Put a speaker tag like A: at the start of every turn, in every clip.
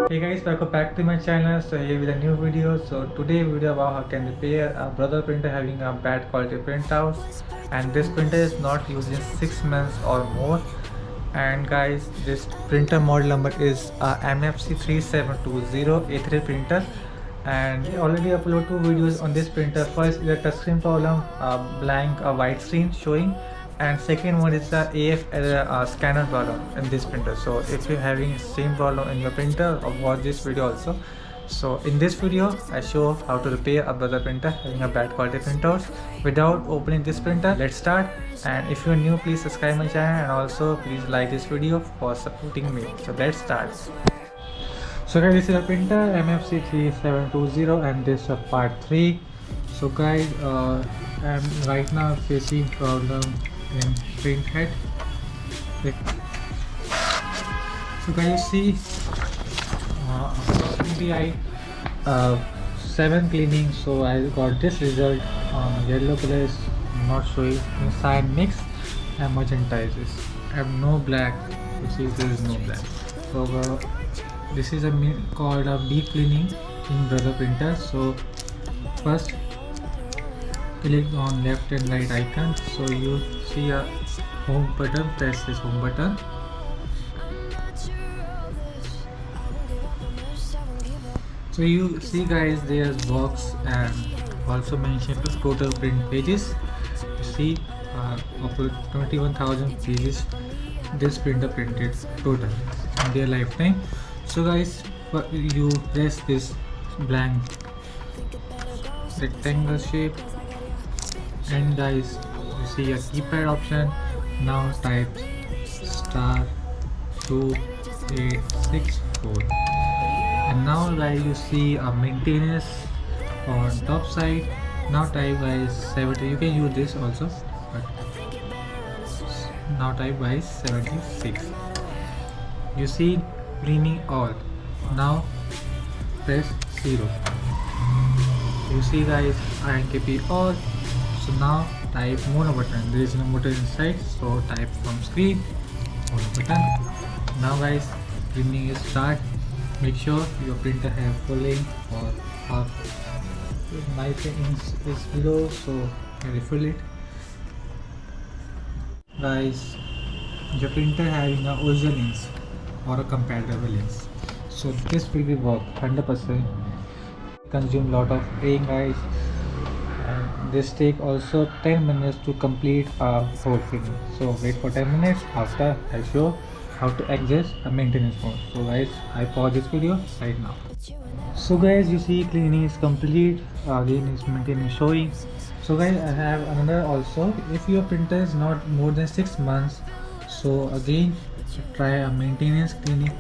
A: Hey guys, welcome back to my channel. So here with a new video. So today video about how can repair a brother printer having a bad quality printouts, and this printer is not used in 6 months or more. And guys, this printer model number is MFC3720 A3 printer, and we already uploaded 2 videos on this printer. First is a touchscreen problem, blank white screen showing, and second one is the AF scanner problem in this printer. So if you're having same problem in your printer, watch this video also. So in this video I show how to repair a brother printer having a bad quality printouts without opening this printer. Let's start. And if you're new, please subscribe my channel, and also please like this video for supporting me. So let's start. So guys, this is a printer MFC3720, and this is part 3. So guys, I'm right now facing problem in Printhead. So guys, you see approximately I 7 cleaning, so I got this result. Yellow color is not showing inside, mix, and magenta is this. I have no black. You see there is no black. So this is called a deep cleaning in brother printer. So first click on left and right icon. So you see a home button, press this home button. So you see guys, there's box and also mentioned total print pages. You see of 21,000 pages this printer printed total in their lifetime. So guys, you press this blank rectangle shape, and guys you see a keypad option. Now type *2864, and now guys you see a maintenance on top side. Now type guys 70. You can use this also, but now type guys 76. You see cleaning all. Now press 0. You see guys INKBOX all. So now type mono button. There is no motor inside, so type from screen mono button. Now guys, cleaning is start. Make sure your printer have full ink or half. My ink is below, so I refill it. Guys, your printer having a original lens or a compatible lens, so this will be work 100%. Consume lot of ink guys, and this take also 10 minutes to complete a whole cleaning. So wait for 10 minutes. After I show how to access a maintenance mode. So guys, I pause this video right now. So guys, you see cleaning is complete. Again is maintenance showing. So guys, I have another also. If your printer is not more than 6 months, so again try a maintenance cleaning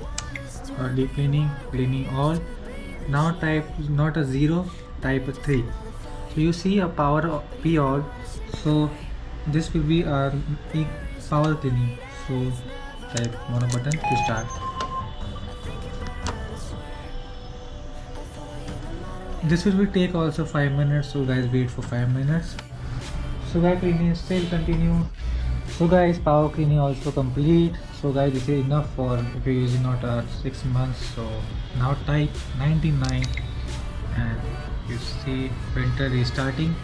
A: or deep cleaning, cleaning all. Now type not a 0, type a 3. So you see a power P all. So this will be a power cleaning. So type mono button to start. This will be take also 5 minutes, so guys wait for 5 minutes. So guys, cleaning still continue. So guys, power cleaning also complete. So guys, this is enough for if you're using not 6 months. So now type 99, and you see printer restarting.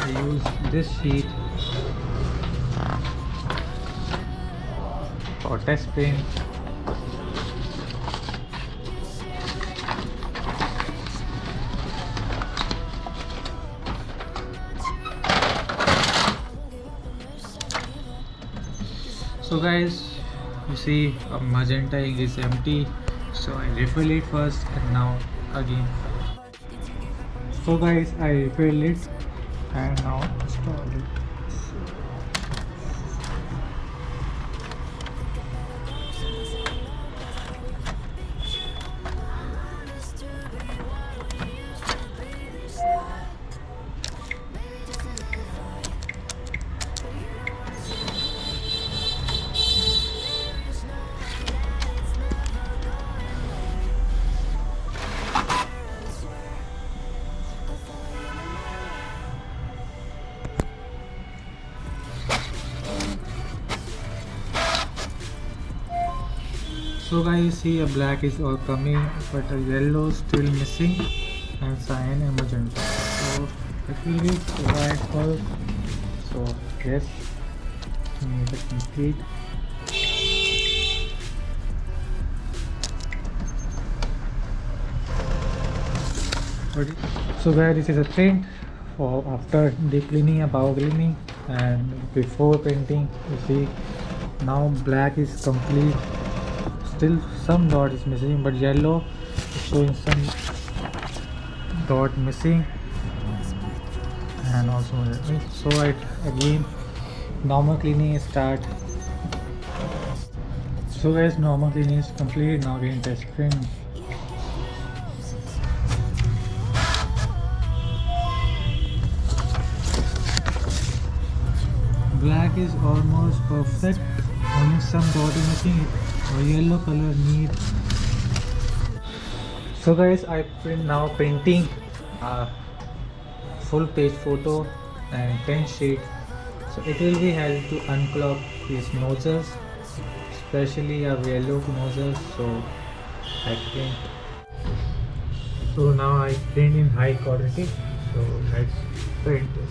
A: I use this sheet for test print. So guys, you see a magenta ink is empty, so I refill it first, and now again. So guys, I refill it and now install it. So guys, see a black is all coming, but a yellow still missing, and cyan and magenta. So it will be white color. So yes, make it complete. So guys, this is a print for after deep cleaning and power cleaning and before painting. You see now black is complete. Still some dot is missing, but yellow is showing some dot missing, and also so again normal cleaning is start. So guys, normal cleaning is complete. Now again test print. Black is almost perfect, only some dot is missing. Yellow color need. So guys, I now printing a full page photo and 10 sheet. So it will be help to unclog these nozzles, especially a yellow nozzles. So I print. So now I print in high quality. So let's print this.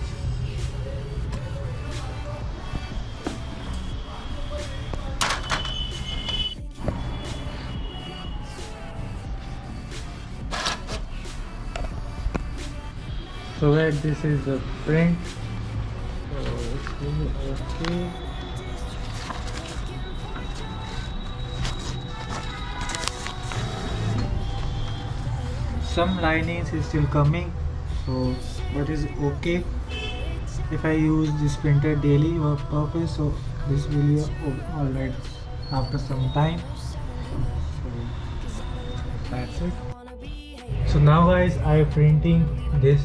A: So guys, this is the print. So it's okay. Some linings is still coming, so but is okay. If I use this printer daily or purpose, so this will be alright after some time. So that's it. So now guys, I am printing this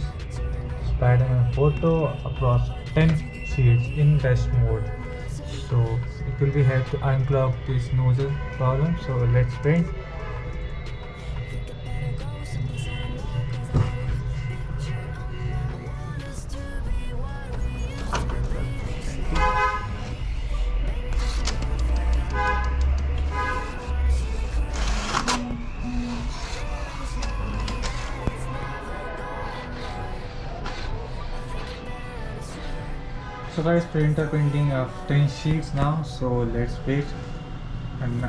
A: Spider-Man photo across 10 sheets in rest mode. So it will be help to unclog this nozzle problem. So let's print. So guys, printer printing of 10 sheets now, so let's wait. And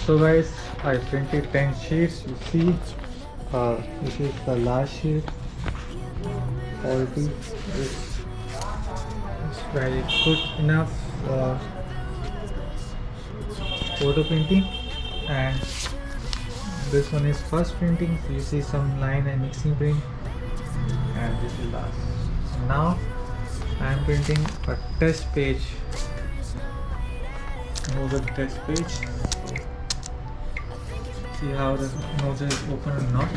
A: so guys, I printed 10 sheets. You see, this is the last sheet. Quality is very good enough for photo printing, and this one is first printing. So you see some line and mixing print, and this is last. Now I am printing a test page. Move the test page. See how the nozzle is open or not.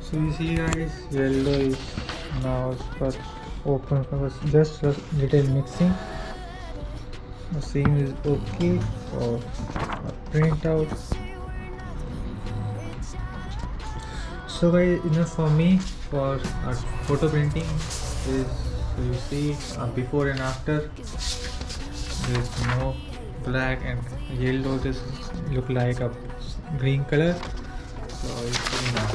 A: So you see guys, yellow is now got open for just a little mixing. The seam is okay for print out. So guys, enough for me for photo printing is, so you see before and after. There is no black and yellow, just look like a green color. So you see now.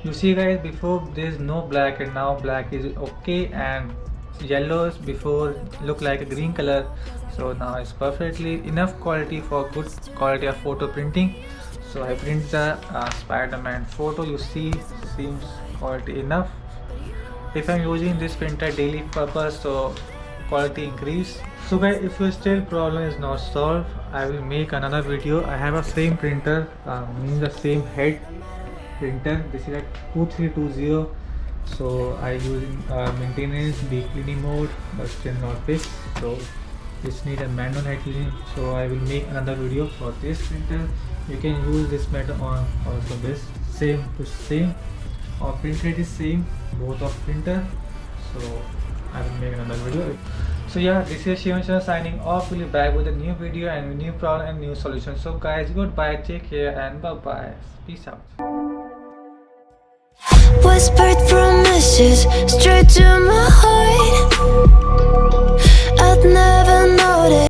A: You see guys, before there is no black and now black is okay, and yellows before look like a green color, so now it's perfectly enough quality for good quality of photo printing. So I print the Spider-Man photo. You see, seems quality enough. If I'm using this printer daily purpose, so quality increase. So guys, if your still problem is not solved, I will make another video. I have a same printer, means the same head printer. This is a 2320. So I using maintenance deep cleaning mode, but still not fixed. So this need a manual head cleaning. So I will make another video for this printer. You can use this method on also this same to same, or printhead is same both of printer. So I will make another video. So yeah, this is Shivan signing off. We'll be back with a new video and a new problem and new solution. So guys, goodbye, take care, and bye bye. Peace out.
B: Whispered promises straight to my heart.